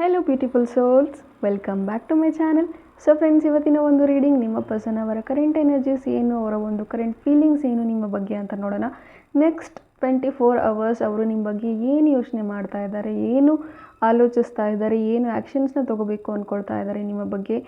Hello beautiful souls, welcome back to my channel. So friends, ಇವತ್ತಿನ ಒಂದು reading ನಿಮ್ಮ person ಅವರ ಕರೆಂಟ್ ಎನರ್ಜೀಸ್ ಏನು, ಅವರ ಒಂದು ಕರೆಂಟ್ ಫೀಲಿಂಗ್ಸ್ ಏನು ನಿಮ್ಮ ಬಗ್ಗೆ ಅಂತ ನೋಡೋಣ. ನೆಕ್ಸ್ಟ್ 24 hours ಅವರು ನಿಮ್ಮ ಬಗ್ಗೆ ಏನು ಯೋಚನೆ ಮಾಡ್ತಾ ಇದ್ದಾರೆ, ಏನು ಆಲೋಚಿಸ್ತಾ ಇದ್ದಾರೆ, ಏನು ಆ್ಯಕ್ಷನ್ಸ್ನ ತೊಗೋಬೇಕು ಅಂದ್ಕೊಳ್ತಾ ಇದ್ದಾರೆ, ನಿಮ್ಮ ಬಗ್ಗೆ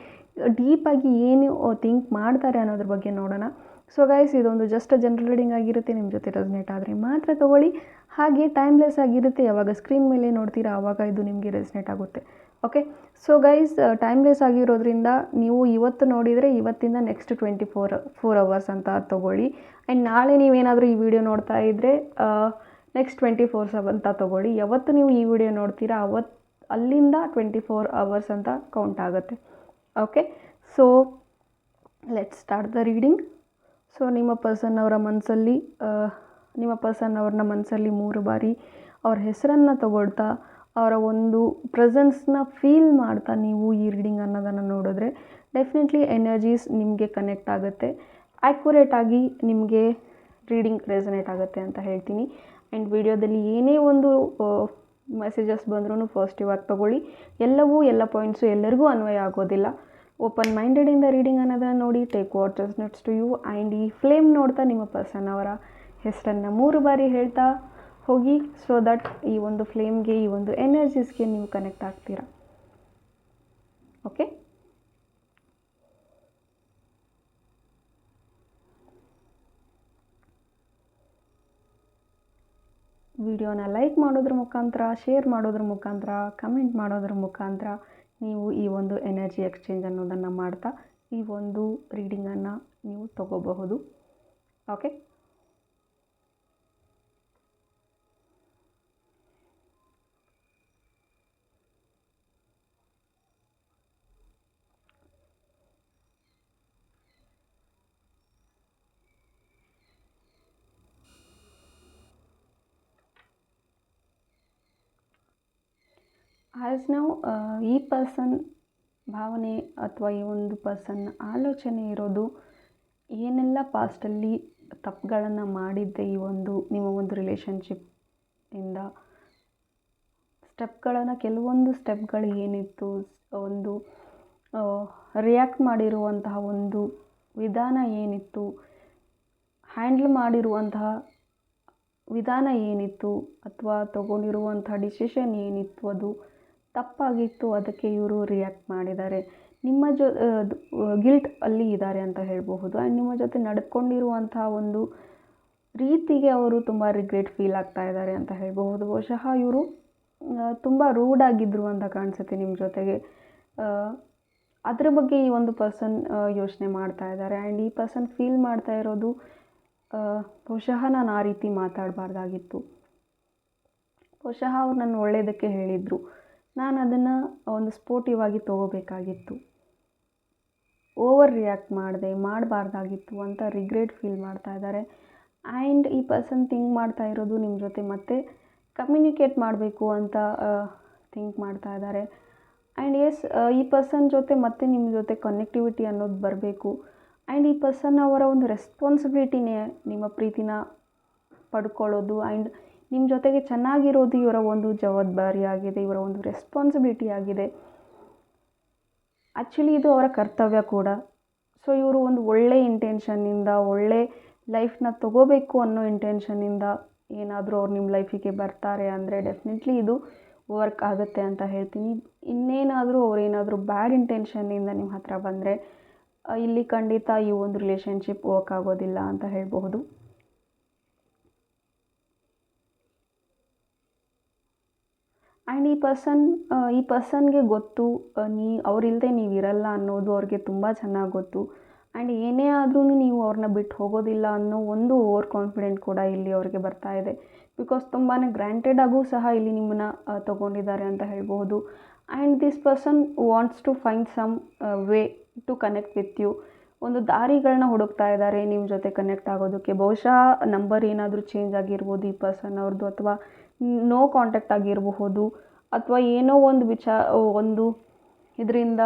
ಡೀಪಾಗಿ ಏನು ಥಿಂಕ್ ಮಾಡ್ತಾರೆ ಅನ್ನೋದ್ರ ಬಗ್ಗೆ ನೋಡೋಣ. ಸೊ ಗೈಸ್, ಇದೊಂದು ಜಸ್ಟ್ ಜನರಲ್ ರೀಡಿಂಗ್ ಆಗಿರುತ್ತೆ. ನಿಮ್ಮ ಜೊತೆ ರೆಸನೇಟ್ ಆದರೆ ಮಾತ್ರ ತೊಗೊಳ್ಳಿ. ಹಾಗೆ ಟೈಮ್ಲೆಸ್ ಆಗಿರುತ್ತೆ. ಯಾವಾಗ ಸ್ಕ್ರೀನ್ ಮೇಲೆ ನೋಡ್ತೀರಾ ಆವಾಗ ಇದು ನಿಮಗೆ ರೆಸನೇಟ್ ಆಗುತ್ತೆ. ಓಕೆ, ಸೊ ಗೈಸ್, ಟೈಮ್ಲೆಸ್ ಆಗಿರೋದ್ರಿಂದ ನೀವು ಇವತ್ತು ನೋಡಿದರೆ ಇವತ್ತಿಂದ ನೆಕ್ಸ್ಟ್ 24 hours ಅಂತ ತೊಗೊಳ್ಳಿ. ಆ್ಯಂಡ್ ನಾಳೆ ನೀವೇನಾದರೂ ಈ ವಿಡಿಯೋ ನೋಡ್ತಾ ಇದ್ದರೆ ನೆಕ್ಸ್ಟ್ 24 hours ಅಂತ ತೊಗೊಳ್ಳಿ. ಯಾವತ್ತು ನೀವು ಈ ವಿಡಿಯೋ ನೋಡ್ತೀರಾ ಅಲ್ಲಿಂದ 24 hours ಅಂತ ಕೌಂಟ್ ಆಗುತ್ತೆ. Okay, so let's start the reading. So ನಿಮ್ಮ ಪರ್ಸನ್ ಅವ್ರನ್ನ ಮನಸ್ಸಲ್ಲಿ 3 ಬಾರಿ ಅವ್ರ ಹೆಸರನ್ನು ತಗೊಳ್ತಾ ಅವರ ಒಂದು ಪ್ರೆಸೆನ್ಸ್ನ ಫೀಲ್ ಮಾಡ್ತಾ ನೀವು ಈ ರೀಡಿಂಗ್ ಅನ್ನೋದನ್ನು ನೋಡಿದ್ರೆ ಡೆಫಿನೆಟ್ಲಿ ಎನರ್ಜೀಸ್ ನಿಮಗೆ ಕನೆಕ್ಟ್ ಆಗುತ್ತೆ. ಆ್ಯಕ್ಯುರೇಟಾಗಿ ನಿಮಗೆ ರೀಡಿಂಗ್ ರೆಸನೇಟ್ ಆಗುತ್ತೆ ಅಂತ ಹೇಳ್ತೀನಿ. ಆ್ಯಂಡ್ ವಿಡಿಯೋದಲ್ಲಿ ಏನೇ ಒಂದು ಮೆಸೇಜಸ್ ಬಂದ್ರೂ ಪಾಸಿಟಿವ್ ಆಗಿ ತೊಗೊಳ್ಳಿ. ಎಲ್ಲ ಪಾಯಿಂಟ್ಸು ಎಲ್ಲರಿಗೂ ಅನ್ವಯ ಆಗೋದಿಲ್ಲ. ಓಪನ್ ಮೈಂಡೆಡಿಂದ ರೀಡಿಂಗ್ ಅನ್ನೋದನ್ನು ನೋಡಿ. Take what resonates to you. And ಈ ಫ್ಲೇಮ್ ನೋಡ್ತಾ ನಿಮ್ಮ ಪರ್ಸನ್ ಅವರ ಹೆಸರನ್ನು 3 ಬಾರಿ ಹೇಳ್ತಾ ಹೋಗಿ. ಸೊ ದಟ್ ಈ ಒಂದು ಫ್ಲೇಮ್ಗೆ, ಈ ಒಂದು ಎನರ್ಜೀಸ್ಗೆ ನೀವು ಕನೆಕ್ಟ್ ಆಗ್ತೀರಾ. ಓಕೆ, ವಿಡಿಯೋನ ಲೈಕ್ ಮಾಡೋದ್ರ ಮುಖಾಂತರ, ಶೇರ್ ಮಾಡೋದ್ರ ಮುಖಾಂತರ, ಕಮೆಂಟ್ ಮಾಡೋದ್ರ ಮುಖಾಂತರ ನೀವು ಈ ಒಂದು ಎನರ್ಜಿ ಎಕ್ಸ್ಚೇಂಜ್ ಅನ್ನೋದನ್ನು ಮಾಡ್ತಾ ಈ ಒಂದು ರೀಡಿಂಗನ್ನು ನೀವು ತಗೋಬಹುದು. ಓಕೆ, ಆ್ಯಸ್ ನಾವು ಈ ಪರ್ಸನ್ ಭಾವನೆ ಅಥವಾ ಈ ಒಂದು ಪರ್ಸನ್ ಆಲೋಚನೆ ಇರೋದು ಏನೆಲ್ಲ ಪಾಸ್ಟಲ್ಲಿ ತಪ್ಪುಗಳನ್ನು ಮಾಡಿದ್ದೆ ಈ ಒಂದು ನಿಮ್ಮ ಒಂದು ರಿಲೇಷನ್ಶಿಪ್ಪಿಂದ ಕೆಲವೊಂದು ಸ್ಟೆಪ್ಗಳು ಏನಿತ್ತು, ಒಂದು ರಿಯಾಕ್ಟ್ ಮಾಡಿರುವಂತಹ ಒಂದು ವಿಧಾನ ಏನಿತ್ತು, ಹ್ಯಾಂಡಲ್ ಮಾಡಿರುವಂತಹ ವಿಧಾನ ಏನಿತ್ತು, ಅಥವಾ ತಗೊಂಡಿರುವಂತಹ ಡಿಸಿಷನ್ ಏನಿತ್ತು ಅದು ತಪ್ಪಾಗಿತ್ತು, ಅದಕ್ಕೆ ಇವರು ರಿಯಾಕ್ಟ್ ಮಾಡಿದ್ದಾರೆ. ನಿಮ್ಮ ಗಿಲ್ಟ್ ಅಲ್ಲಿ ಇದ್ದಾರೆ ಅಂತ ಹೇಳಬಹುದು. ಆ್ಯಂಡ್ ನಿಮ್ಮ ಜೊತೆ ನಡ್ಕೊಂಡಿರುವಂತಹ ಒಂದು ರೀತಿಗೆ ಅವರು ತುಂಬ ರಿಗ್ರೆಟ್ ಫೀಲ್ ಆಗ್ತಾ ಇದ್ದಾರೆ ಅಂತ ಹೇಳಬಹುದು. ಬಹುಶಃ ಇವರು ತುಂಬ ರೂಡ್ ಆಗಿದ್ದರು ಅಂತ ಕಾಣಿಸುತ್ತೆ ನಿಮ್ಮ ಜೊತೆಗೆ. ಅದರ ಬಗ್ಗೆ ಈ ಒಂದು ಪರ್ಸನ್ ಯೋಚನೆ ಮಾಡ್ತಾ ಇದ್ದಾರೆ. ಆ್ಯಂಡ್ ಈ ಪರ್ಸನ್ ಫೀಲ್ ಮಾಡ್ತಾ ಇರೋದು ಬಹುಶಃ ನಾನು ಆ ರೀತಿ ಮಾತಾಡಬಾರ್ದಾಗಿತ್ತು, ಬಹುಶಃ ಅವ್ರು ನನ್ನ ಒಳ್ಳೆಯದಕ್ಕೆ ಹೇಳಿದರು, ನಾನು ಅದನ್ನು ಒಂದು ಸ್ಪೋರ್ಟಿವ್ ಆಗಿ ತೊಗೋಬೇಕಾಗಿತ್ತು, ಓವರ್ ರಿಯಾಕ್ಟ್ ಮಾಡಬಾರ್ದಾಗಿತ್ತು ಅಂತ ರಿಗ್ರೆಟ್ ಫೀಲ್ ಮಾಡ್ತಾ ಇದ್ದಾರೆ. ಆ್ಯಂಡ್ ಈ ಪರ್ಸನ್ ಥಿಂಕ್ ಮಾಡ್ತಾ ಇರೋದು ನಿಮ್ಮ ಜೊತೆ ಮತ್ತೆ ಕಮ್ಯುನಿಕೇಟ್ ಮಾಡಬೇಕು ಅಂತ ಥಿಂಕ್ ಮಾಡ್ತಾ ಇದ್ದಾರೆ. ಆ್ಯಂಡ್ ಎಸ್, ಈ ಪರ್ಸನ್ ಜೊತೆ ಮತ್ತೆ ನಿಮ್ಮ ಜೊತೆ ಕನೆಕ್ಟಿವಿಟಿ ಅನ್ನೋದು ಬರಬೇಕು. ಆ್ಯಂಡ್ ಈ ಪರ್ಸನ್ ಅವರ ಒಂದು ರೆಸ್ಪಾನ್ಸಿಬಿಲಿಟಿನೇ ನಿಮ್ಮ ಪ್ರೀತಿನ ಪಡ್ಕೊಳ್ಳೋದು ಆ್ಯಂಡ್ ನಿಮ್ಮ ಜೊತೆಗೆ ಚೆನ್ನಾಗಿರೋದು ಇವರ ಒಂದು ಜವಾಬ್ದಾರಿ ಆಗಿದೆ, ಇವರ ಒಂದು ರೆಸ್ಪಾನ್ಸಿಬಿಲಿಟಿ ಆಗಿದೆ. ಆ್ಯಕ್ಚುಲಿ ಇದು ಅವರ ಕರ್ತವ್ಯ ಕೂಡ. ಸೊ ಇವರು ಒಂದು ಒಳ್ಳೆ ಇಂಟೆನ್ಷನ್ನಿಂದ, ಒಳ್ಳೆ ಲೈಫ್ನ ತಗೋಬೇಕು ಅನ್ನೋ ಇಂಟೆನ್ಷನ್ನಿಂದ ಏನಾದರೂ ಅವ್ರು ನಿಮ್ಮ ಲೈಫಿಗೆ ಬರ್ತಾರೆ ಅಂದರೆ ಡೆಫಿನೆಟ್ಲಿ ಇದು ವರ್ಕ್ ಆಗುತ್ತೆ ಅಂತ ಹೇಳ್ತೀನಿ. ಇನ್ನೇನಾದರೂ ಅವರೇನಾದರೂ ಬ್ಯಾಡ್ ಇಂಟೆನ್ಷನ್ನಿಂದ ನಿಮ್ಮ ಹತ್ರ ಬಂದರೆ ಇಲ್ಲಿ ಖಂಡಿತ ಈ ಒಂದು ರಿಲೇಷನ್ಶಿಪ್ ವರ್ಕ್ ಆಗೋದಿಲ್ಲ ಅಂತ ಹೇಳಬಹುದು. ಆ್ಯಂಡ್ ಈ ಪರ್ಸನ್ಗೆ ಗೊತ್ತು ಅವರಿಲ್ಲದೆ ನೀವು ಇರಲ್ಲ ಅನ್ನೋದು ಅವ್ರಿಗೆ ತುಂಬ ಚೆನ್ನಾಗಿ ಗೊತ್ತು. ಆ್ಯಂಡ್ ಏನೇ ಆದ್ರೂ ನೀವು ಅವ್ರನ್ನ ಬಿಟ್ಟು ಹೋಗೋದಿಲ್ಲ ಅನ್ನೋ ಒಂದು ಓವರ್ ಕಾನ್ಫಿಡೆಂಟ್ ಕೂಡ ಇಲ್ಲಿ ಅವ್ರಿಗೆ ಬರ್ತಾ ಇದೆ. ಬಿಕಾಸ್ ತುಂಬಾ ಗ್ರ್ಯಾಂಟೆಡ್ ಆಗೂ ಸಹ ಇಲ್ಲಿ ನಿಮ್ಮನ್ನು ತೊಗೊಂಡಿದ್ದಾರೆ ಅಂತ ಹೇಳ್ಬೋದು. And this person wants to find some way to connect with you. ಒಂದು ದಾರಿಗಳನ್ನ ಹುಡುಕ್ತಾ ಇದ್ದಾರೆ ನಿಮ್ಮ ಜೊತೆ ಕನೆಕ್ಟ್ ಆಗೋದಕ್ಕೆ. ಬಹುಶಃ ನಂಬರ್ ಏನಾದರೂ ಚೇಂಜ್ ಆಗಿರ್ಬೋದು ಈ ಪರ್ಸನ್ ಅವ್ರದ್ದು, ಅಥವಾ ನೋ ಕಾಂಟ್ಯಾಕ್ಟ್ ಆಗಿರಬಹುದು, ಅಥವಾ ಏನೋ ಒಂದು ಇದರಿಂದ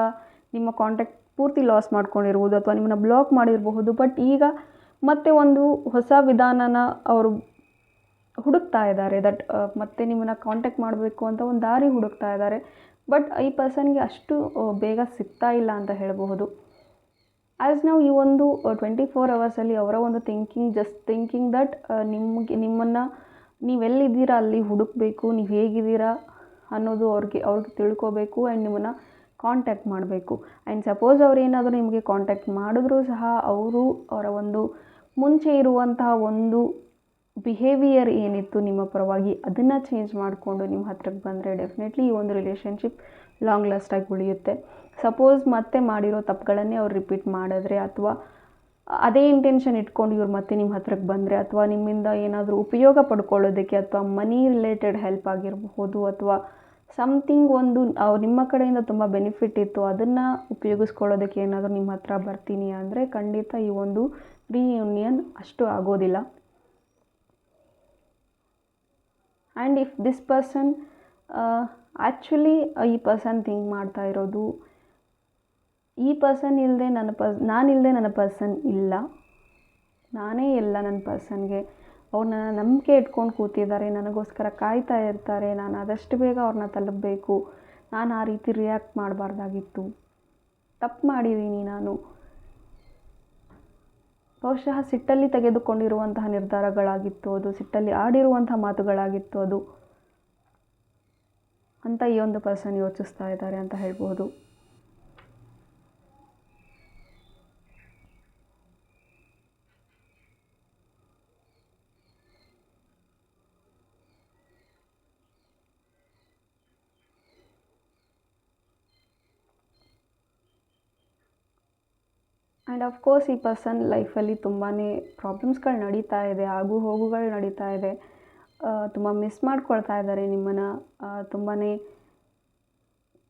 ನಿಮ್ಮ ಕಾಂಟ್ಯಾಕ್ಟ್ ಪೂರ್ತಿ ಲಾಸ್ ಮಾಡ್ಕೊಂಡಿರ್ಬೋದು, ಅಥವಾ ನಿಮ್ಮನ್ನ ಬ್ಲಾಕ್ ಮಾಡಿರಬಹುದು. ಬಟ್ ಈಗ ಮತ್ತೆ ಒಂದು ಹೊಸ ವಿಧಾನನ ಅವರು ಹುಡುಕ್ತಾ ಇದ್ದಾರೆ. ಮತ್ತೆ ನಿಮ್ಮನ್ನ ಕಾಂಟ್ಯಾಕ್ಟ್ ಮಾಡಬೇಕು ಅಂತ ಒಂದು ದಾರಿ ಹುಡುಕ್ತಾ ಇದ್ದಾರೆ. ಬಟ್ ಈ ಪರ್ಸನ್ಗೆ ಅಷ್ಟು ಬೇಗ ಸಿಗ್ತಾ ಇಲ್ಲ ಅಂತ ಹೇಳಬಹುದು. ಆ್ಯಸ್ ನಾವು ಈ ಒಂದು 24 ಅವರ್ಸಲ್ಲಿ ಅವರ ಒಂದು ಥಿಂಕಿಂಗ್ ದಟ್ ನಿಮ್ಮನ್ನು ನೀವೆಲ್ಲಿದ್ದೀರಾ ಅಲ್ಲಿ ಹುಡುಕಬೇಕು, ನೀವು ಹೇಗಿದ್ದೀರಾ ಅನ್ನೋದು ಅವ್ರಿಗೆ ತಿಳ್ಕೋಬೇಕು ಆ್ಯಂಡ್ ನಿಮ್ಮನ್ನು ಕಾಂಟ್ಯಾಕ್ಟ್ ಮಾಡಬೇಕು. ಆ್ಯಂಡ್ ಸಪೋಸ್ ಅವ್ರು ಏನಾದರೂ ನಿಮಗೆ ಕಾಂಟ್ಯಾಕ್ಟ್ ಮಾಡಿದ್ರೂ ಸಹ ಅವರ ಒಂದು ಮುಂಚೆ ಇರುವಂತಹ ಒಂದು ಬಿಹೇವಿಯರ್ ಏನಿತ್ತು ನಿಮ್ಮ ಪರವಾಗಿ ಅದನ್ನು ಚೇಂಜ್ ಮಾಡಿಕೊಂಡು ನಿಮ್ಮ ಹತ್ರಕ್ಕೆ ಬಂದರೆ ಡೆಫಿನೆಟ್ಲಿ ಈ ಒಂದು ರಿಲೇಷನ್ಶಿಪ್ ಲಾಂಗ್ ಲಾಸ್ಟಾಗಿ ಉಳಿಯುತ್ತೆ. ಸಪೋಸ್ ಮತ್ತೆ ಮಾಡಿರೋ ತಪ್ಪುಗಳನ್ನೇ ಅವ್ರು ರಿಪೀಟ್ ಮಾಡಿದ್ರೆ ಅಥವಾ ಅದೇ ಇಂಟೆನ್ಷನ್ ಇಟ್ಕೊಂಡು ಇವ್ರು ಮತ್ತೆ ನಿಮ್ಮ ಹತ್ರಕ್ಕೆ ಬಂದರೆ ಅಥವಾ ನಿಮ್ಮಿಂದ ಏನಾದರೂ ಉಪಯೋಗ ಪಡ್ಕೊಳ್ಳೋದಕ್ಕೆ ಅಥವಾ ಮನಿ ರಿಲೇಟೆಡ್ ಹೆಲ್ಪ್ ಆಗಿರಬಹುದು ಅಥವಾ ಸಮಥಿಂಗ್ ಒಂದು ನಿಮ್ಮ ಕಡೆಯಿಂದ ತುಂಬ ಬೆನಿಫಿಟ್ ಇತ್ತು ಅದನ್ನು ಉಪಯೋಗಿಸ್ಕೊಳ್ಳೋದಕ್ಕೆ ಏನಾದರೂ ನಿಮ್ಮ ಹತ್ರ ಬರ್ತೀನಿ ಅಂದರೆ ಖಂಡಿತ ಈ ಒಂದು ರಿಯೂನಿಯನ್ ಅಷ್ಟು ಆಗೋದಿಲ್ಲ. And if this person actually ಈ ಪರ್ಸನ್ ಥಿಂಕ್ ಮಾಡ್ತಾ ಇರೋದು ಈ ಪರ್ಸನ್ ಇಲ್ಲದೆ ನಾನಿಲ್ಲದೆ ನನ್ನ ಪರ್ಸನ್ ಇಲ್ಲ, ನಾನೇ ಎಲ್ಲ ನನ್ನ ಪರ್ಸನ್ಗೆ, ಅವ್ರು ನನ್ನ ನಂಬಿಕೆ ಇಟ್ಕೊಂಡು ಕೂತಿದ್ದಾರೆ, ನನಗೋಸ್ಕರ ಕಾಯ್ತಾ ಇರ್ತಾರೆ, ನಾನು ಆದಷ್ಟು ಬೇಗ ಅವ್ರನ್ನ ತಲುಪಬೇಕು, ನಾನು ಆ ರೀತಿ ರಿಯಾಕ್ಟ್ ಮಾಡಬಾರ್ದಾಗಿತ್ತು, ತಪ್ಪು ಮಾಡಿದ್ದೀನಿ ನಾನು, ಬಹುಶಃ ಸಿಟ್ಟಲ್ಲಿ ತೆಗೆದುಕೊಂಡಿರುವಂತಹ ನಿರ್ಧಾರಗಳಾಗಿತ್ತು ಅದು, ಸಿಟ್ಟಲ್ಲಿ ಆಡಿರುವಂತಹ ಮಾತುಗಳಾಗಿತ್ತು ಅದು ಅಂತ ಈ ಒಂದು ಪರ್ಸನ್ ಯೋಚಿಸ್ತಾ ಇದ್ದಾರೆ ಅಂತ ಹೇಳ್ಬೋದು. ಆ್ಯಂಡ್ ಅಫ್ಕೋರ್ಸ್ ಈ ಪರ್ಸನ್ ಲೈಫಲ್ಲಿ ತುಂಬಾ ಪ್ರಾಬ್ಲಮ್ಸ್ಗಳು ನಡೀತಾ ಇದೆ, ಆಗು ಹೋಗುಗಳು ನಡೀತಾ ಇದೆ, ತುಂಬ ಮಿಸ್ ಮಾಡ್ಕೊಳ್ತಾ ಇದ್ದಾರೆ ನಿಮ್ಮನ್ನು, ತುಂಬಾ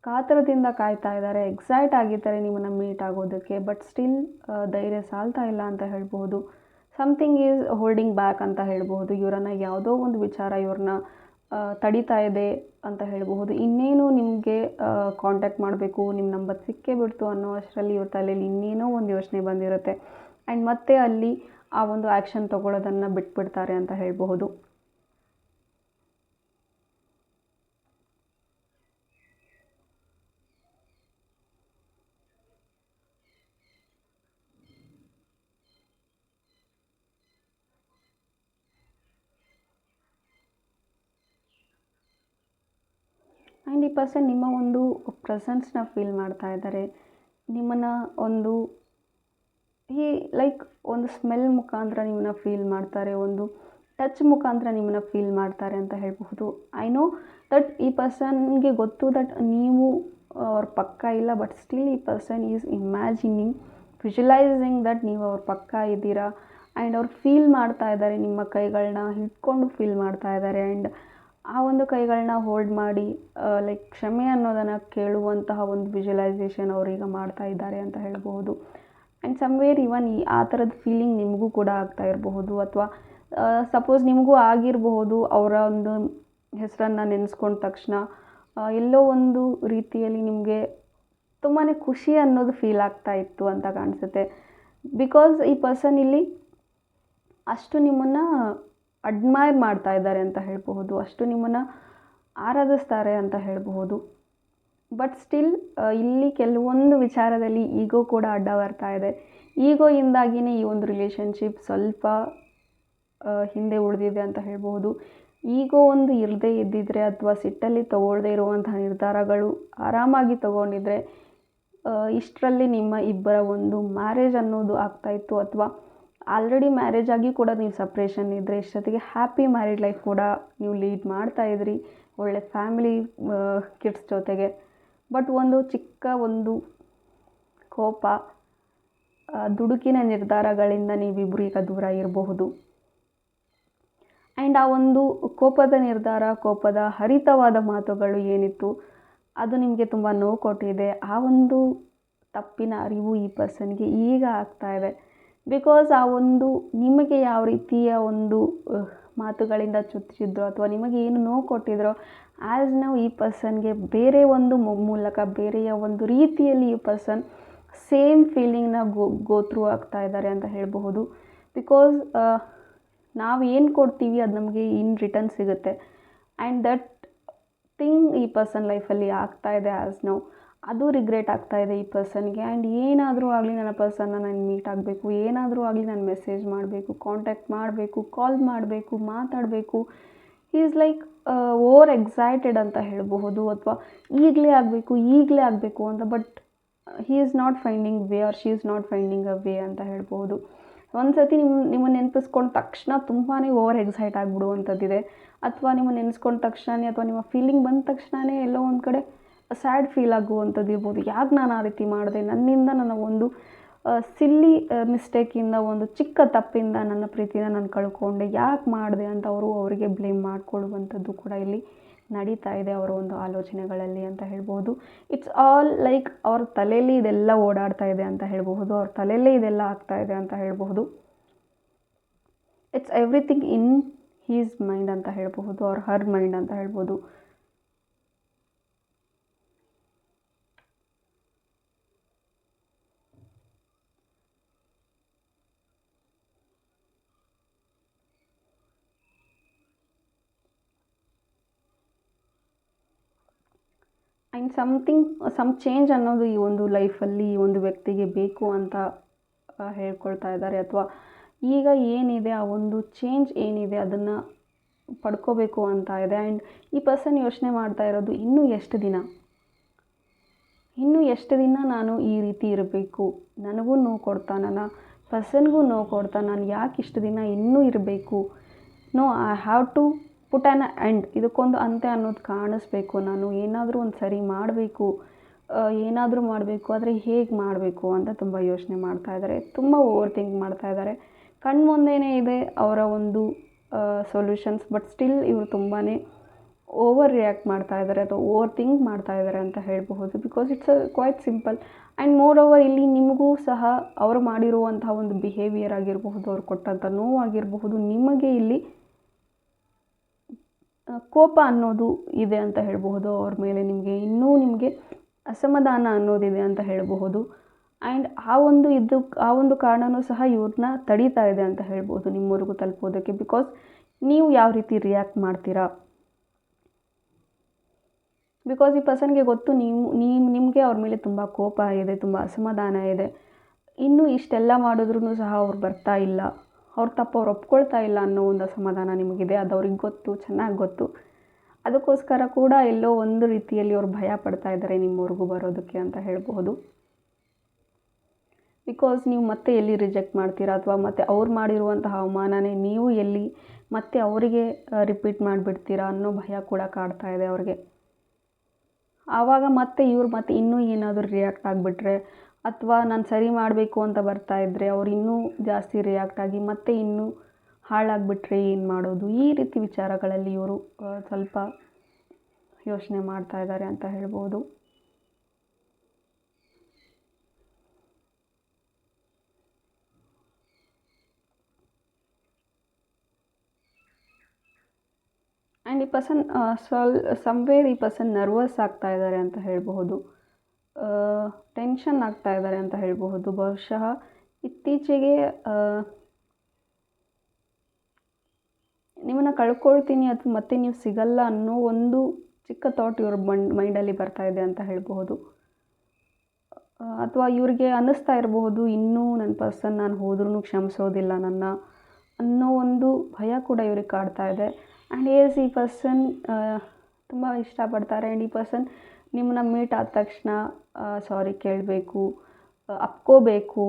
ಕಾತರದಿಂದ ಕಾಯ್ತಾ ಇದ್ದಾರೆ, ಎಕ್ಸೈಟ್ ಆಗಿದ್ದಾರೆ ನಿಮ್ಮನ್ನು ಮೀಟ್ ಆಗೋದಕ್ಕೆ. ಬಟ್ ಸ್ಟಿಲ್ ಧೈರ್ಯ ಸಾಲ್ತಾ ಇಲ್ಲ ಅಂತ ಹೇಳ್ಬೋದು. ಸಮಥಿಂಗ್ ಈಸ್ ಹೋಲ್ಡಿಂಗ್ ಬ್ಯಾಕ್ ಅಂತ ಹೇಳ್ಬೋದು. ಇವರನ್ನು ಯಾವುದೋ ಒಂದು ವಿಚಾರ ಇವ್ರನ್ನ ತಡೀತಾ ಇದೆ ಅಂತ ಹೇಳಬಹುದು. ಇನ್ನೇನು ನಿಮಗೆ ಕಾಂಟ್ಯಾಕ್ಟ್ ಮಾಡಬೇಕು, ನಿಮ್ಮ ನಂಬರ್ ಸಿಕ್ಕೇ ಬಿಡ್ತು ಅನ್ನೋ ಅಷ್ಟರಲ್ಲಿ ಇವ್ರ ತಲೆಯಲ್ಲಿ ಇನ್ನೇನೋ ಒಂದು ಯೋಚನೆ ಬಂದಿರುತ್ತೆ ಆ್ಯಂಡ್ ಮತ್ತೆ ಅಲ್ಲಿ ಆ ಒಂದು ಆ್ಯಕ್ಷನ್ ತೊಗೊಳ್ಳೋದನ್ನು ಬಿಟ್ಬಿಡ್ತಾರೆ ಅಂತ ಹೇಳಬಹುದು. ಆ್ಯಂಡ್ ಈ ಪರ್ಸನ್ ನಿಮ್ಮ ಒಂದು ಪ್ರೆಸೆನ್ಸ್ನ ಫೀಲ್ ಮಾಡ್ತಾ ಇದ್ದಾರೆ, ನಿಮ್ಮನ್ನು ಒಂದು ಲೈಕ್ ಒಂದು ಸ್ಮೆಲ್ ಮುಖಾಂತರ ನಿಮ್ಮನ್ನು ಫೀಲ್ ಮಾಡ್ತಾರೆ, ಒಂದು ಟಚ್ ಮುಖಾಂತರ ನಿಮ್ಮನ್ನು ಫೀಲ್ ಮಾಡ್ತಾರೆ ಅಂತ ಹೇಳಬಹುದು. ಐ ನೋ ದಟ್ ಈ ಪರ್ಸನ್ಗೆ ಗೊತ್ತು ದಟ್ ನೀವು ಅವ್ರ ಪಕ್ಕ ಇಲ್ಲ, ಬಟ್ ಸ್ಟಿಲ್ ಈ person is imagining, visualising that ನೀವು ಅವ್ರ ಪಕ್ಕ ಇದ್ದೀರಾ ಆ್ಯಂಡ್ ಅವ್ರು ಫೀಲ್ ಮಾಡ್ತಾ ಇದ್ದಾರೆ, ನಿಮ್ಮ ಕೈಗಳನ್ನ ಹಿಡ್ಕೊಂಡು ಫೀಲ್ ಮಾಡ್ತಾ ಇದ್ದಾರೆ ಆ್ಯಂಡ್ ಆ ಒಂದು ಕೈಗಳನ್ನ ಹೋಲ್ಡ್ ಮಾಡಿ ಲೈಕ್ ಕ್ಷಮೆ ಅನ್ನೋದನ್ನು ಕೇಳುವಂತಹ ಒಂದು ವಿಜುವಲೈಸೇಷನ್ ಅವರೀಗ ಮಾಡ್ತಾ ಇದ್ದಾರೆ ಅಂತ ಹೇಳಬಹುದು. ಆ್ಯಂಡ್ ಸಮ್ವೇರ್ ಇವನ್ ಆ ಥರದ ಫೀಲಿಂಗ್ ನಿಮಗೂ ಕೂಡ ಆಗ್ತಾ ಇರಬಹುದು ಅಥವಾ ಸಪೋಸ್ ನಿಮಗೂ ಆಗಿರಬಹುದು. ಅವರ ಒಂದು ಹೆಸರನ್ನು ನೆನೆಸ್ಕೊಂಡ ತಕ್ಷಣ ಎಲ್ಲೋ ಒಂದು ರೀತಿಯಲ್ಲಿ ನಿಮಗೆ ತುಂಬಾ ಖುಷಿ ಅನ್ನೋದು ಫೀಲ್ ಆಗ್ತಾ ಇತ್ತು ಅಂತ ಕಾಣಿಸುತ್ತೆ. ಬಿಕಾಸ್ ಈ ಪರ್ಸನ್ ಇಲ್ಲಿ ಅಷ್ಟು ನಿಮ್ಮನ್ನು ಅಡ್ಮೈರ್ ಮಾಡ್ತಾ ಇದ್ದಾರೆ ಅಂತ ಹೇಳಬಹುದು, ಅಷ್ಟು ನಿಮ್ಮನ್ನು ಆರಾಧಿಸ್ತಾರೆ ಅಂತ ಹೇಳಬಹುದು. ಬಟ್ ಸ್ಟಿಲ್ ಇಲ್ಲಿ ಕೆಲವೊಂದು ವಿಚಾರದಲ್ಲಿ ಈಗೋ ಕೂಡ ಅಡ್ಡ ಬರ್ತಾ ಇದೆ. ಈಗೋಯಿಂದಾಗಿಯೇ ಈ ಒಂದು ರಿಲೇಷನ್ಶಿಪ್ ಸ್ವಲ್ಪ ಹಿಂದೆ ಉಳಿದಿದೆ ಅಂತ ಹೇಳ್ಬೋದು. ಈಗೋ ಒಂದು ಇರದೇ ಇದ್ದಿದ್ರೆ ಅಥವಾ ಸಿಟ್ಟಲ್ಲಿ ತೊಗೊಳ್ಳದೇ ಇರುವಂತಹ ನಿರ್ಧಾರಗಳು ಆರಾಮಾಗಿ ತೊಗೊಂಡಿದ್ರೆ ಇಷ್ಟರಲ್ಲಿ ನಿಮ್ಮ ಇಬ್ಬರ ಒಂದು ಮ್ಯಾರೇಜ್ ಅನ್ನೋದು ಆಗ್ತಾಯಿತ್ತು. ಅಥವಾ ಆಲ್ರೆಡಿ ಮ್ಯಾರೇಜ್ ಆಗಿ ಕೂಡ ನೀವು ಸಪ್ರೇಷನ್ ಇದ್ದರೆ ಇಷ್ಟೊತ್ತಿಗೆ ಹ್ಯಾಪಿ ಮ್ಯಾರಿಡ್ ಲೈಫ್ ಕೂಡ ನೀವು ಲೀಡ್ ಮಾಡ್ತಾಯಿದ್ರಿ, ಒಳ್ಳೆ ಫ್ಯಾಮಿಲಿ ಕಿಡ್ಸ್ ಜೊತೆಗೆ. ಬಟ್ ಒಂದು ಚಿಕ್ಕ ಒಂದು ಕೋಪ, ದುಡುಕಿನ ನಿರ್ಧಾರಗಳಿಂದ ನೀವಿಬ್ಬರು ಈಗ ದೂರ ಇರಬಹುದು. ಆ್ಯಂಡ್ ಆ ಒಂದು ಕೋಪದ ನಿರ್ಧಾರ, ಕೋಪದ ಹರಿತವಾದ ಮಾತುಗಳು ಏನಿತ್ತು ಅದು ನಿಮಗೆ ತುಂಬ ನೋವು ಕೊಟ್ಟಿದೆ. ಆ ಒಂದು ತಪ್ಪಿನ ಅರಿವು ಈ ಪರ್ಸನ್ಗೆ ಈಗ ಆಗ್ತಾ ಇದೆ. ಬಿಕಾಸ್ ಆ ಒಂದು ನಿಮಗೆ ಯಾವ ರೀತಿಯ ಒಂದು ಮಾತುಗಳಿಂದ ಚುಚ್ಚಿದ್ರೋ ಅಥವಾ ನಿಮಗೆ ಏನು ನೋವು ಕೊಟ್ಟಿದ್ರೋ ಆ್ಯಸ್ ನಾವು ಈ ಪರ್ಸನ್ಗೆ ಬೇರೆ ಒಂದು ಮೂಲಕ ಬೇರೆಯ ಒಂದು ರೀತಿಯಲ್ಲಿ ಈ ಪರ್ಸನ್ ಸೇಮ್ ಫೀಲಿಂಗ್ನ ಗೋ ಥ್ರೂ ಆಗ್ತಾ ಇದ್ದಾರೆ ಅಂತ ಹೇಳಬಹುದು. ಬಿಕಾಸ್ ನಾವು ಏನು ಕೊಡ್ತೀವಿ ಅದು ನಮಗೆ ಇನ್ ರಿಟರ್ನ್ ಸಿಗುತ್ತೆ. ಆ್ಯಂಡ್ ದಟ್ ಥಿಂಗ್ ಈ ಪರ್ಸನ್ ಲೈಫಲ್ಲಿ ಆಗ್ತಾ ಇದೆ ಆ್ಯಸ್ ನಾವು, ಅದು ರಿಗ್ರೆಟ್ ಆಗ್ತಾ ಇದೆ ಈ ಪರ್ಸನ್ಗೆ. ಆ್ಯಂಡ್ ಏನಾದರೂ ಆಗಲಿ ನನ್ನ ಪರ್ಸನ್ನ ನಾನು ಮೀಟ್ ಆಗಬೇಕು, ಏನಾದರೂ ಆಗಲಿ ನಾನು ಮೆಸೇಜ್ ಮಾಡಬೇಕು, ಕಾಂಟ್ಯಾಕ್ಟ್ ಮಾಡಬೇಕು, ಕಾಲ್ ಮಾಡಬೇಕು, ಮಾತಾಡಬೇಕು. He is like over excited ಅಂತ ಹೇಳಬಹುದು, ಅಥವಾ ಈಗಲೇ ಆಗಬೇಕು ಅಂತ. But he is not finding way or she is not finding a way ಅಂತ ಹೇಳ್ಬೋದು. ಒಂದು ಸತಿ ನಿಮ್ಮನ್ನು ನೆನಪಿಸ್ಕೊಂಡ ತಕ್ಷಣ ತುಂಬಾ ಓವರ್ ಎಕ್ಸೈಟ್ ಆಗಿಬಿಡುವಂಥದ್ದಿದೆ, ಅಥವಾ ನಿಮ್ಮನ್ನು ನೆನೆಸ್ಕೊಂಡ ತಕ್ಷಣವೇ, ಅಥವಾ ನಿಮ್ಮ ಫೀಲಿಂಗ್ ಬಂದ ತಕ್ಷಣವೇ ಎಲ್ಲೋ ಒಂದು ಕಡೆ ಸ್ಯಾಡ್ ಫೀಲ್ ಆಗುವಂಥದ್ದು ಇರ್ಬೋದು. ಯಾಕೆ ನಾನು ಆ ರೀತಿ ಮಾಡಿದೆ, ನನ್ನಿಂದ ನನ್ನ ಒಂದು ಸಿಲ್ಲಿ ಮಿಸ್ಟೇಕಿಂದ, ಒಂದು ಚಿಕ್ಕ ತಪ್ಪಿಂದ ನನ್ನ ಪ್ರೀತಿನ ನಾನು ಕಳ್ಕೊಂಡೆ, ಯಾಕೆ ಮಾಡಿದೆ ಅಂತ ಅವರಿಗೆ ಬ್ಲೇಮ್ ಮಾಡಿಕೊಳ್ಳುವಂಥದ್ದು ಕೂಡ ಇಲ್ಲಿ ನಡೀತಾ ಇದೆ ಅವರ ಒಂದು ಆಲೋಚನೆಗಳಲ್ಲಿ ಅಂತ ಹೇಳ್ಬೋದು. ಇಟ್ಸ್ ಆಲ್ ಲೈಕ್ ಅವ್ರ ತಲೆಯಲ್ಲಿ ಇದೆಲ್ಲ ಓಡಾಡ್ತಾ ಇದೆ ಅಂತ ಹೇಳಬಹುದು, ಅವ್ರ ತಲೆಯಲ್ಲೇ ಇದೆಲ್ಲ ಆಗ್ತಾ ಇದೆ ಅಂತ ಹೇಳಬಹುದು. It's everything in his mind ಅಂತ ಹೇಳಬಹುದು, ಅವ್ರ ಹರ್ ಮೈಂಡ್ ಅಂತ ಹೇಳ್ಬೋದು. ಆ್ಯಂಡ್ ಸಮ್ ಚೇಂಜ್ ಅನ್ನೋದು ಈ ಒಂದು ಲೈಫಲ್ಲಿ ಈ ಒಂದು ವ್ಯಕ್ತಿಗೆ ಬೇಕು ಅಂತ ಹೇಳ್ಕೊಳ್ತಾ ಇದ್ದಾರೆ, ಅಥವಾ ಈಗ ಏನಿದೆ ಆ ಒಂದು ಚೇಂಜ್ ಏನಿದೆ ಅದನ್ನು ಪಡ್ಕೋಬೇಕು ಅಂತ ಇದೆ. ಆ್ಯಂಡ್ ಈ ಪರ್ಸನ್ ಯೋಚನೆ ಮಾಡ್ತಾ ಇರೋದು, ಇನ್ನೂ ಎಷ್ಟು ದಿನ ನಾನು ಈ ರೀತಿ ಇರಬೇಕು, ನನಗೂ ನೋವು ಕೊಡ್ತಾ, ನನ್ನ ಪರ್ಸನ್ಗೂ ನೋವು ಕೊಡ್ತಾ, ನಾನು ಯಾಕೆ ಇಷ್ಟು ದಿನ ಇನ್ನೂ ಇರಬೇಕು, no I have to put an end, ಇದಕ್ಕೊಂದು ಅಂತ್ಯ ಅನ್ನೋದು ಕಾಣಿಸ್ಬೇಕು, ನಾನು ಏನಾದರೂ ಒಂದು ಸರಿ ಮಾಡಬೇಕು, ಏನಾದರೂ ಮಾಡಬೇಕು, ಆದರೆ ಹೇಗೆ ಮಾಡಬೇಕು ಅಂತ ತುಂಬ ಯೋಚನೆ ಮಾಡ್ತಾ ಇದ್ದಾರೆ, ತುಂಬ ಓವರ್ ಥಿಂಕ್ ಮಾಡ್ತಾ ಇದ್ದಾರೆ. ಕಣ್ಮುಂದೆಯೇ ಇದೆ ಅವರ ಒಂದು ಸೊಲ್ಯೂಷನ್ಸ್, ಬಟ್ ಸ್ಟಿಲ್ ಇವರು ತುಂಬಾ ಓವರ್ ರಿಯಾಕ್ಟ್ ಮಾಡ್ತಾ ಇದ್ದಾರೆ, ಅಥವಾ ಓವರ್ ಥಿಂಕ್ ಮಾಡ್ತಾ ಇದ್ದಾರೆ ಅಂತ ಹೇಳಬಹುದು. Because it's quite simple. And moreover ಇಲ್ಲಿ ನಿಮಗೂ ಸಹ ಅವರು ಮಾಡಿರುವಂತಹ ಒಂದು ಬಿಹೇವಿಯರ್ ಆಗಿರಬಹುದು, ಅವ್ರು ಕೊಟ್ಟಂಥ ನೋವಾಗಿರಬಹುದು, ನಿಮಗೆ ಇಲ್ಲಿ ಕೋಪ ಅನ್ನೋದು ಇದೆ ಅಂತ ಹೇಳಬಹುದು ಅವ್ರ ಮೇಲೆ, ನಿಮಗೆ ಅಸಮಾಧಾನ ಅನ್ನೋದಿದೆ ಅಂತ ಹೇಳಬಹುದು. ಆ್ಯಂಡ್ ಆ ಒಂದು ಕಾರಣವೂ ಸಹ ಇವ್ರನ್ನ ತಡೀತಾ ಇದೆ ಅಂತ ಹೇಳ್ಬೋದು ನಿಮ್ಮವರೆಗೂ ತಲುಪೋದಕ್ಕೆ. ಬಿಕಾಸ್ ನೀವು ಯಾವ ರೀತಿ ರಿಯಾಕ್ಟ್ ಮಾಡ್ತೀರಾ, ಬಿಕಾಸ್ ಈ ಪರ್ಸನ್ಗೆ ಗೊತ್ತು ನಿಮಗೆ ಅವ್ರ ಮೇಲೆ ತುಂಬ ಕೋಪ ಇದೆ, ತುಂಬ ಅಸಮಾಧಾನ ಇದೆ. ಇನ್ನೂ ಇಷ್ಟೆಲ್ಲ ಮಾಡಿದ್ರೂ ಸಹ ಅವ್ರು ಬರ್ತಾ ಇಲ್ಲ, ಅವ್ರ ತಪ್ಪು ಅವ್ರು ಒಪ್ಕೊಳ್ತಾ ಇಲ್ಲ ಅನ್ನೋ ಒಂದು ಅಸಮಾಧಾನ ನಿಮಗಿದೆ, ಅದು ಅವ್ರಿಗೆ ಗೊತ್ತು, ಚೆನ್ನಾಗಿ ಗೊತ್ತು. ಅದಕ್ಕೋಸ್ಕರ ಕೂಡ ಎಲ್ಲೋ ಒಂದು ರೀತಿಯಲ್ಲಿ ಅವ್ರು ಭಯ ಪಡ್ತಾ ಇದ್ದಾರೆ ನಿಮ್ಮವರೆಗೂ ಬರೋದಕ್ಕೆ ಅಂತ ಹೇಳಬಹುದು. ಬಿಕಾಸ್ ನೀವು ಮತ್ತೆ ಎಲ್ಲಿ ರಿಜೆಕ್ಟ್ ಮಾಡ್ತೀರಾ, ಅಥವಾ ಮತ್ತೆ ಅವ್ರು ಮಾಡಿರುವಂತಹ ಅವಮಾನನೇ ನೀವು ಎಲ್ಲಿ ಮತ್ತೆ ಅವರಿಗೆ ರಿಪೀಟ್ ಮಾಡಿಬಿಡ್ತೀರಾ ಅನ್ನೋ ಭಯ ಕೂಡ ಕಾಡ್ತಾ ಇದೆ ಅವ್ರಿಗೆ. ಆವಾಗ ಮತ್ತೆ ಇನ್ನೂ ಏನಾದರೂ ರಿಯಾಕ್ಟ್ ಆಗಿಬಿಟ್ರೆ, ಅಥವಾ ನಾನು ಸರಿ ಮಾಡಬೇಕು ಅಂತ ಬರ್ತಾ ಇದ್ದರೆ ಅವ್ರು ಇನ್ನೂ ಜಾಸ್ತಿ ರಿಯಾಕ್ಟ್ ಆಗಿ ಮತ್ತೆ ಇನ್ನೂ ಹಾಳಾಗಿಬಿಟ್ರೆ ಏನು ಮಾಡೋದು, ಈ ರೀತಿ ವಿಚಾರಗಳಲ್ಲಿ ಇವರು ಸ್ವಲ್ಪ ಯೋಚನೆ ಮಾಡ್ತಾ ಇದ್ದಾರೆ ಅಂತ ಹೇಳ್ಬೋದು. ಆ್ಯಂಡ್ ಈ ಪರ್ಸನ್ ಸಮ್ವೇರ್ ಈ ಪರ್ಸನ್ ನರ್ವಸ್ ಆಗ್ತಾ ಇದ್ದಾರೆ ಅಂತ ಹೇಳಬಹುದು, ಟೆನ್ಷನ್ ಆಗ್ತಾ ಇದ್ದಾರೆ ಅಂತ ಹೇಳಬಹುದು. ಬಹುಶಃ ಇತ್ತೀಚೆಗೆ ನಿಮ್ಮನ್ನು ಕಳ್ಕೊಳ್ತೀನಿ ಅಥವಾ ಮತ್ತೆ ನೀವು ಸಿಗಲ್ಲ ಅನ್ನೋ ಒಂದು ಚಿಕ್ಕ ಥಾಟ್ ಇವ್ರ ಮೈಂಡಲ್ಲಿ ಬರ್ತಾ ಇದೆ ಅಂತ ಹೇಳಬಹುದು. ಅಥವಾ ಇವ್ರಿಗೆ ಅನ್ನಿಸ್ತಾ ಇರಬಹುದು, ಇನ್ನೂ ನನ್ನ ಪರ್ಸನ್ ನಾನು ಹೋದ್ರೂ ಕ್ಷಮಿಸೋದಿಲ್ಲ ನನ್ನ ಅನ್ನೋ ಒಂದು ಭಯ ಕೂಡ ಇವ್ರಿಗೆ ಕಾಡ್ತಾ ಇದೆ. ಆ್ಯಂಡ್ ಈ ಪರ್ಸನ್ ತುಂಬ ಇಷ್ಟಪಡ್ತಾರೆ. ಆ್ಯಂಡ್ ಈ ಪರ್ಸನ್ ನಿಮ್ಮನ್ನ ಮೀಟ್ ಆದ ತಕ್ಷಣ ಸಾರಿ ಕೇಳಬೇಕು, ಅಪ್ಕೋಬೇಕು,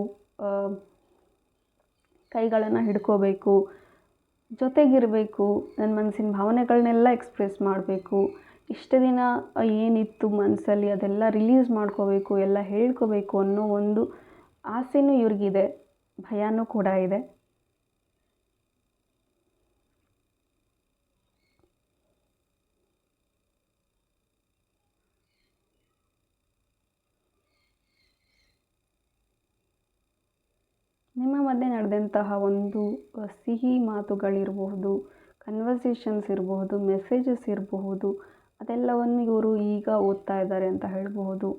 ಕೈಗಳನ್ನು ಹಿಡ್ಕೋಬೇಕು, ಜೊತೆಗಿರಬೇಕು, ನನ್ನ ಮನಸ್ಸಿನ ಭಾವನೆಗಳನ್ನೆಲ್ಲ ಎಕ್ಸ್ಪ್ರೆಸ್ ಮಾಡಬೇಕು, ಇಷ್ಟು ದಿನ ಏನಿತ್ತು ಮನಸ್ಸಲ್ಲಿ ಅದೆಲ್ಲ ರಿಲೀಸ್ ಮಾಡ್ಕೋಬೇಕು, ಎಲ್ಲ ಹೇಳ್ಕೋಬೇಕು ಅನ್ನೋ ಒಂದು ಆಸೆನೂ ಇವ್ರಿಗಿದೆ, ಭಯನೂ ಕೂಡ ಇದೆ. ನಿಮ್ಮ ಮಧ್ಯೆ ನಡೆದಂತಹ ಒಂದು ಸಿಹಿ ಮಾತುಗಳಿರಬಹುದು, ಕನ್ವರ್ಸೇಷನ್ಸ್ ಇರಬಹುದು, ಮೆಸೇಜಸ್ ಇರಬಹುದು, ಅದೆಲ್ಲವನ್ನು ಇವರು ಈಗ ಓದ್ತಾ ಇದ್ದಾರೆ ಅಂತ ಹೇಳಬಹುದು.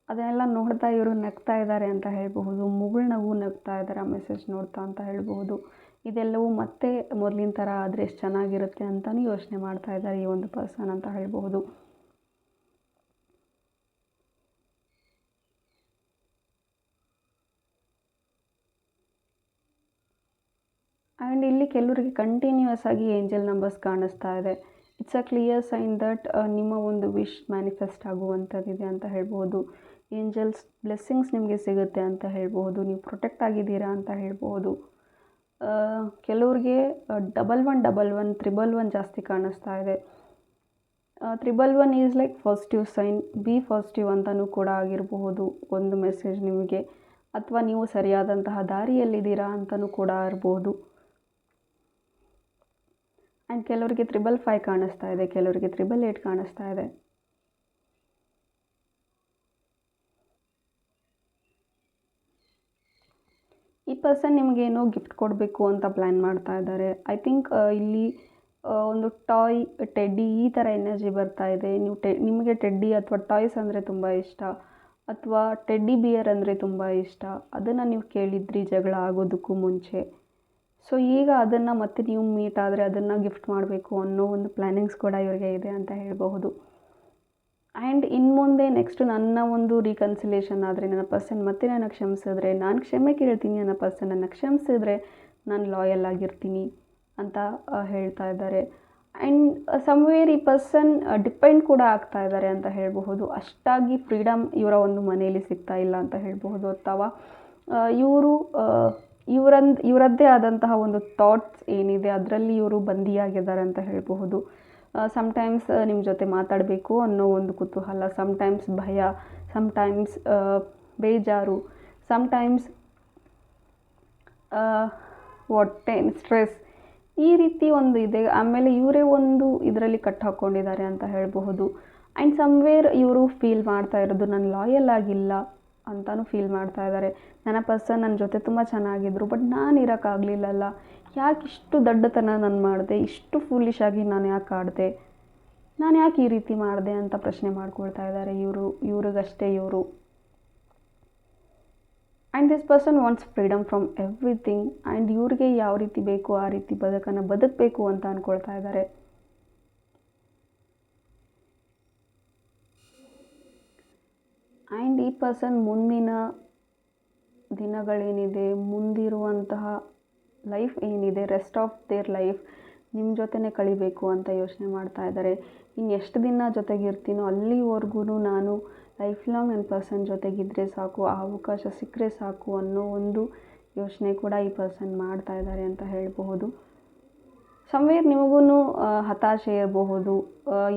ಅದನ್ನೆಲ್ಲ ನೋಡ್ತಾ ಇವರು ನಗ್ತಾ ಇದ್ದಾರೆ ಅಂತ ಹೇಳಬಹುದು, ಮುಗುಳ್ನಗು ನಗ್ತಾ ಇದ್ದಾರೆ ಆ ಮೆಸೇಜ್ ನೋಡ್ತಾ ಅಂತ ಹೇಳಬಹುದು. ಇದೆಲ್ಲವೂ ಮತ್ತೆ ಮೊದಲಿನ ಥರ ಆದರೆ ಎಷ್ಟು ಚೆನ್ನಾಗಿರುತ್ತೆ ಅಂತಲೂ ಯೋಚನೆ ಮಾಡ್ತಾ ಇದ್ದಾರೆ ಈ ಒಂದು ಪರ್ಸನ್ ಅಂತ ಹೇಳ್ಬಹುದು. ಆ್ಯಂಡ್ ಇಲ್ಲಿ ಕೆಲವರಿಗೆ ಕಂಟಿನ್ಯೂಯಸ್ ಆಗಿ ಏಂಜಲ್ ನಂಬರ್ಸ್ ಕಾಣಿಸ್ತಾ ಇದೆ. It's a clear sign that ನಿಮ್ಮ ಒಂದು ವಿಶ್ ಮ್ಯಾನಿಫೆಸ್ಟ್ ಆಗುವಂಥದ್ದಿದೆ ಅಂತ ಹೇಳ್ಬೋದು. ಏಂಜಲ್ಸ್ ಬ್ಲೆಸ್ಸಿಂಗ್ಸ್ ನಿಮಗೆ ಸಿಗುತ್ತೆ ಅಂತ ಹೇಳ್ಬೋದು. ನೀವು ಪ್ರೊಟೆಕ್ಟ್ ಆಗಿದ್ದೀರಾ ಅಂತ ಹೇಳ್ಬೋದು. ಕೆಲವ್ರಿಗೆ 1111 311 ಜಾಸ್ತಿ ಕಾಣಿಸ್ತಾ ಇದೆ. 311 is like positive sign, be positive ಅಂತಲೂ ಕೂಡ ಆಗಿರಬಹುದು ಒಂದು ಮೆಸೇಜ್ ನಿಮಗೆ, ಅಥವಾ ನೀವು ಸರಿಯಾದಂತಹ ದಾರಿಯಲ್ಲಿದ್ದೀರಾ ಅಂತಲೂ ಕೂಡ ಇರ್ಬೋದು. ಆ್ಯಂಡ್ ಕೆಲವರಿಗೆ 555 ಕಾಣಿಸ್ತಾ ಇದೆ, ಕೆಲವರಿಗೆ 888 ಕಾಣಿಸ್ತಾ ಇದೆ. ಈ ಪರ್ಸನ್ ನಿಮಗೇನೋ ಗಿಫ್ಟ್ ಕೊಡಬೇಕು ಅಂತ ಪ್ಲ್ಯಾನ್ ಮಾಡ್ತಾ ಇದ್ದಾರೆ. ಐ ಥಿಂಕ್ ಇಲ್ಲಿ ಒಂದು ಟಾಯ್, ಟೆಡ್ಡಿ ಈ ಥರ ಎನರ್ಜಿ ಬರ್ತಾ ಇದೆ. ನಿಮಗೆ ಟೆಡ್ಡಿ ಅಥವಾ ಟಾಯ್ಸ್ ಅಂದರೆ ತುಂಬ ಇಷ್ಟ, ಅಥವಾ ಟೆಡ್ಡಿ ಬಿಯರ್ ಅಂದರೆ ತುಂಬ ಇಷ್ಟ. ಅದನ್ನು ನೀವು ಕೇಳಿದ್ರಿ ಜಗಳ ಆಗೋದಕ್ಕೂ ಮುಂಚೆ. ಸೊ ಈಗ ಅದನ್ನು ಮತ್ತೆ ನೀವು ಮೀಟ್ ಆದರೆ ಅದನ್ನು ಗಿಫ್ಟ್ ಮಾಡಬೇಕು ಅನ್ನೋ ಒಂದು ಪ್ಲ್ಯಾನಿಂಗ್ಸ್ ಕೂಡ ಇವರಿಗೆ ಇದೆ ಅಂತ ಹೇಳಬಹುದು. ಆ್ಯಂಡ್ ಇನ್ನು ಮುಂದೆ ನೆಕ್ಸ್ಟ್ ನನ್ನ ಒಂದು ರೀಕನ್ಸಿಲೇಷನ್ ಆದರೆ, ನನ್ನ ಪರ್ಸನ್ ಮತ್ತೆ ನನ್ನ ಕ್ಷಮಿಸಿದ್ರೆ, ನಾನು ಕ್ಷಮೆ ಕೇಳ್ತೀನಿ, ನನ್ನ ಪರ್ಸನ್ ನನ್ನ ಕ್ಷಮಿಸಿದ್ರೆ ನಾನು ಲಾಯಲ್ ಆಗಿರ್ತೀನಿ ಅಂತ ಹೇಳ್ತಾ ಇದ್ದಾರೆ. ಆ್ಯಂಡ್ ಸಮ್ವೇರ್ ಈ ಪರ್ಸನ್ ಡಿಪೆಂಡ್ ಕೂಡ ಆಗ್ತಾ ಇದ್ದಾರೆ ಅಂತ ಹೇಳಬಹುದು. ಅಷ್ಟಾಗಿ ಫ್ರೀಡಮ್ ಇವರ ಒಂದು ಮನೆಯಲ್ಲಿ ಸಿಗ್ತಾ ಇಲ್ಲ ಅಂತ ಹೇಳಬಹುದು. ಅಥವಾ ಇವರು ಇವರದ್ದೇ ಆದಂತಹ ಒಂದು ಥಾಟ್ಸ್ ಏನಿದೆ ಅದರಲ್ಲಿ ಇವರು ಬಂದಿಯಾಗಿದ್ದಾರೆ ಅಂತ ಹೇಳಬಹುದು. ಸಮ್ಟೈಮ್ಸ್ ನಿಮ್ಮ ಜೊತೆ ಮಾತಾಡಬೇಕು ಅನ್ನೋ ಒಂದು ಕುತೂಹಲ, ಸಮ್ಟೈಮ್ಸ್ ಭಯ, ಸಮ್ಟೈಮ್ಸ್ ಬೇಜಾರು, ಸಮ್ಟೈಮ್ಸ್ ಸ್ಟ್ರೆಸ್, ಈ ರೀತಿ ಒಂದು ಇದೆ. ಆಮೇಲೆ ಇವರೇ ಒಂದು ಇದರಲ್ಲಿ ಕಟ್ ಹಾಕ್ಕೊಂಡಿದ್ದಾರೆ ಅಂತ ಹೇಳಬಹುದು. ಆ್ಯಂಡ್ ಸಮ್ವೇರ್ ಇವರು ಫೀಲ್ ಮಾಡ್ತಾ ಇರೋದು ನಾನು ಲಾಯಲ್ ಆಗಿಲ್ಲ ಅಂತಲೂ ಫೀಲ್ ಮಾಡ್ತಾ ಇದ್ದಾರೆ. ನನ್ನ ಪರ್ಸನ್ ನನ್ನ ಜೊತೆ ತುಂಬ ಚೆನ್ನಾಗಿದ್ರು, ಬಟ್ ನಾನು ಇರೋಕ್ಕಾಗಲಿಲ್ಲಲ್ಲ, ಯಾಕೆ ಇಷ್ಟು ದಡ್ಡತನ ನಾನು ಮಾಡಿದೆ, ಇಷ್ಟು ಫೂಲಿಶ್ ಆಗಿ ನಾನು ಯಾಕೆ ಆಡಿದೆ, ನಾನು ಯಾಕೆ ಈ ರೀತಿ ಮಾಡಿದೆ ಅಂತ ಪ್ರಶ್ನೆ ಮಾಡ್ಕೊಳ್ತಾ ಇದ್ದಾರೆ ಇವ್ರಿಗಷ್ಟೇ ಇವರು. And this person wants freedom from everything. And ಇವ್ರಿಗೆ ಯಾವ ರೀತಿ ಬೇಕು ಆ ರೀತಿ ಬದುಕಬೇಕು ಅಂತ ಅಂದ್ಕೊಳ್ತಾ ಇದ್ದಾರೆ. ಆ್ಯಂಡ್ ಈ ಪರ್ಸನ್ ಮುಂದಿನ ದಿನಗಳೇನಿದೆ, ಮುಂದಿರುವಂತಹ ಲೈಫ್ ಏನಿದೆ, ರೆಸ್ಟ್ ಆಫ್ ದೇರ್ ಲೈಫ್ ನಿಮ್ಮ ಜೊತೆನೇ ಕಳಿಬೇಕು ಅಂತ ಯೋಚನೆ ಮಾಡ್ತಾ ಇದ್ದಾರೆ. ಇನ್ನು ಎಷ್ಟು ದಿನ ಜೊತೆಗಿರ್ತೀನೋ ಅಲ್ಲಿವರೆಗೂ ನಾನು ಲೈಫ್ ಲಾಂಗ್ ನನ್ನ ಪರ್ಸನ್ ಜೊತೆಗಿದ್ದರೆ ಸಾಕು, ಆ ಅವಕಾಶ ಸಿಕ್ಕರೆ ಸಾಕು ಅನ್ನೋ ಒಂದು ಯೋಚನೆ ಕೂಡ ಈ ಪರ್ಸನ್ ಮಾಡ್ತಾ ಇದ್ದಾರೆ ಅಂತ ಹೇಳಬಹುದು. ಸಮ್ವೇರ್ ನಿಮಗೂ ಹತಾಶೆ ಇರಬಹುದು.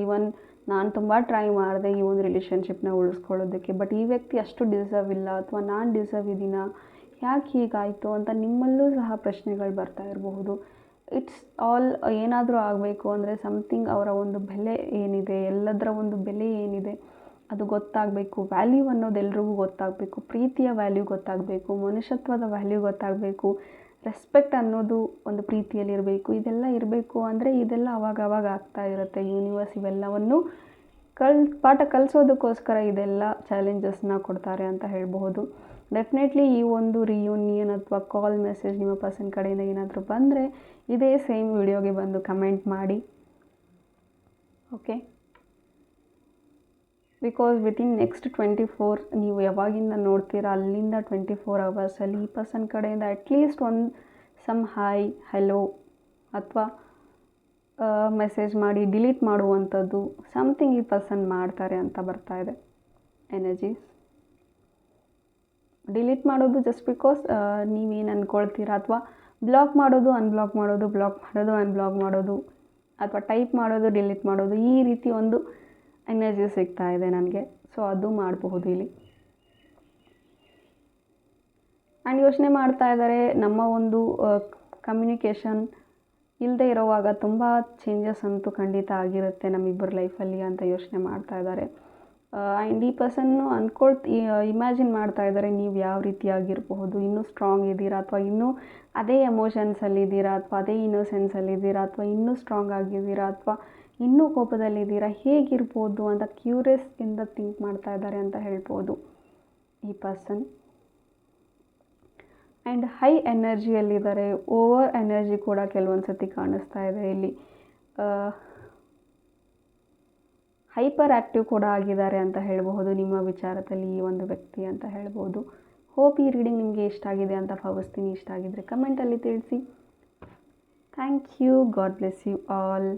ಈವನ್ ನಾನು ತುಂಬ ಟ್ರೈ ಮಾಡಿದೆ ಈ ಒಂದು ರಿಲೇಷನ್ಶಿಪ್ನ ಉಳಿಸ್ಕೊಳ್ಳೋದಕ್ಕೆ, ಬಟ್ ಈ ವ್ಯಕ್ತಿ ಅಷ್ಟು ಡಿಸರ್ವ್ ಇಲ್ಲ, ಅಥವಾ ನಾನು ಡಿಸರ್ವ್ ಇದ್ದೀನ, ಯಾಕೆ ಹೀಗಾಯಿತು ಅಂತ ನಿಮ್ಮಲ್ಲೂ ಸಹ ಪ್ರಶ್ನೆಗಳು ಬರ್ತಾ ಇರಬಹುದು. ಇಟ್ಸ್ ಆಲ್ ಏನಾದರೂ ಆಗಬೇಕು ಅಂದರೆ ಸಮಥಿಂಗ್ ಅವರ ಒಂದು ಬೆಲೆ ಏನಿದೆ, ಎಲ್ಲದರ ಒಂದು ಬೆಲೆ ಏನಿದೆ ಅದು ಗೊತ್ತಾಗಬೇಕು. ವ್ಯಾಲ್ಯೂ ಅನ್ನೋದು ಎಲ್ರಿಗೂ ಗೊತ್ತಾಗಬೇಕು, ಪ್ರೀತಿಯ ವ್ಯಾಲ್ಯೂ ಗೊತ್ತಾಗಬೇಕು, ಮನುಷ್ಯತ್ವದ ವ್ಯಾಲ್ಯೂ ಗೊತ್ತಾಗಬೇಕು, ರೆಸ್ಪೆಕ್ಟ್ ಅನ್ನೋದು ಒಂದು ಪ್ರೀತಿಯಲ್ಲಿರಬೇಕು. ಇದೆಲ್ಲ ಇರಬೇಕು ಅಂದರೆ ಇದೆಲ್ಲ ಅವಾಗ ಆಗ್ತಾ ಇರುತ್ತೆ. ಯೂನಿವರ್ಸ್ ಇವೆಲ್ಲವನ್ನು ಪಾಠ ಕಲಿಸೋದಕ್ಕೋಸ್ಕರ ಇದೆಲ್ಲ ಚಾಲೆಂಜಸ್ನ ಕೊಡ್ತಾರೆ ಅಂತ ಹೇಳಬಹುದು. ಡೆಫಿನೆಟ್ಲಿ ಈ ಒಂದು ರಿಯೂನಿಯನ್ ಅಥವಾ ಕಾಲ್ ಮೆಸೇಜ್ ನಿಮ್ಮ ಪರ್ಸನ್ ಕಡೆಯಿಂದ ಏನಾದರೂ ಬಂದರೆ ಇದೇ ಸೇಮ್ ವಿಡಿಯೋಗೆ ಬಂದು ಕಮೆಂಟ್ ಮಾಡಿ. ಓಕೆ, ಬಿಕಾಸ್ ವಿತಿನ್ ನೆಕ್ಸ್ಟ್ 24 ನೀವು ಯಾವಾಗಿಂದ ನೋಡ್ತೀರಾ ಅಲ್ಲಿಂದ 24 ಅವರ್ಸಲ್ಲಿ ಈ ಪರ್ಸನ್ ಕಡೆಯಿಂದ ಅಟ್ಲೀಸ್ಟ್ ಸಮ್ ಹಾಯ್, ಹೆಲೋ ಅಥವಾ ಮೆಸೇಜ್ ಮಾಡಿ ಡಿಲೀಟ್ ಮಾಡುವಂಥದ್ದು ಸಮಥಿಂಗ್ ಈ ಪರ್ಸನ್ ಮಾಡ್ತಾರೆ ಅಂತ ಬರ್ತಾ ಇದೆ ಎನರ್ಜೀಸ್. ಡಿಲೀಟ್ ಮಾಡೋದು ಜಸ್ಟ್ ಬಿಕಾಸ್ ನೀವೇನು ಅಂದ್ಕೊಳ್ತೀರಾ, ಅಥವಾ ಬ್ಲಾಕ್ ಮಾಡೋದು, ಅನ್ಬ್ಲಾಕ್ ಮಾಡೋದು, ಬ್ಲಾಕ್ ಮಾಡೋದು, ಅನ್ಬ್ಲಾಕ್ ಮಾಡೋದು, ಅಥವಾ ಟೈಪ್ ಮಾಡೋದು, ಡಿಲೀಟ್ ಮಾಡೋದು, ಈ ರೀತಿ ಒಂದು ಎನರ್ಜಿ ಸಿಗ್ತಾ ಇದೆ ನನಗೆ. ಸೊ ಅದು ಮಾಡಬಹುದು ಇಲ್ಲಿ. ಆ್ಯಂಡ್ ಯೋಚನೆ ಮಾಡ್ತಾ ಇದ್ದಾರೆ ನಮ್ಮ ಒಂದು ಕಮ್ಯುನಿಕೇಷನ್ ಇಲ್ಲದೆ ಇರೋವಾಗ ತುಂಬ ಚೇಂಜಸ್ ಅಂತೂ ಖಂಡಿತ ಆಗಿರುತ್ತೆ ನಮ್ಮಿಬ್ಬರ ಲೈಫಲ್ಲಿ ಅಂತ ಯೋಚನೆ ಮಾಡ್ತಾ ಇದ್ದಾರೆ. ಆ್ಯಂಡ್ ಈ ಪರ್ಸನ್ನು ಇಮ್ಯಾಜಿನ್ ಮಾಡ್ತಾ ಇದ್ದಾರೆ ನೀವು ಯಾವ ರೀತಿಯಾಗಿರಬಹುದು, ಇನ್ನೂ ಸ್ಟ್ರಾಂಗ್ ಇದ್ದೀರಾ, ಅಥವಾ ಇನ್ನೂ ಅದೇ ಎಮೋಷನ್ಸಲ್ಲಿದ್ದೀರಾ, ಅಥವಾ ಅದೇ ಇನ್ನೋಸೆನ್ಸಲ್ಲಿದ್ದೀರಾ, ಅಥವಾ ಇನ್ನೂ ಸ್ಟ್ರಾಂಗ್ ಆಗಿದ್ದೀರಾ, ಅಥವಾ ಇನ್ನೂ ಕೋಪದಲ್ಲಿದ್ದೀರಾ, ಹೇಗಿರ್ಬೋದು ಅಂತ ಕ್ಯೂರಿಯಸ್ ಇಂದ ಥಿಂಕ್ ಮಾಡ್ತಾ ಇದ್ದಾರೆ ಅಂತ ಹೇಳ್ಬೋದು ಈ ಪರ್ಸನ್. ಆ್ಯಂಡ್ ಹೈ ಎನರ್ಜಿಯಲ್ಲಿದ್ದಾರೆ. ಓವರ್ ಎನರ್ಜಿ ಕೂಡ ಕೆಲವೊಂದು ಸತಿ ಕಾಣಿಸ್ತಾ ಇದೆ ಇಲ್ಲಿ. ಹೈಪರ್ ಆ್ಯಕ್ಟಿವ್ ಕೂಡ ಆಗಿದ್ದಾರೆ ಅಂತ ಹೇಳಬಹುದು ನಿಮ್ಮ ವಿಚಾರದಲ್ಲಿ ಈ ಒಂದು ವ್ಯಕ್ತಿ ಅಂತ ಹೇಳ್ಬೋದು. ಹೋಪ್ ಈ ರೀಡಿಂಗ್ ನಿಮಗೆ ಇಷ್ಟ ಆಗಿದೆ ಅಂತ ಭಾವಿಸ್ತೀನಿ. ಇಷ್ಟ ಆಗಿದ್ದರೆ ಕಮೆಂಟಲ್ಲಿ ತಿಳಿಸಿ. Thank you. God bless you all.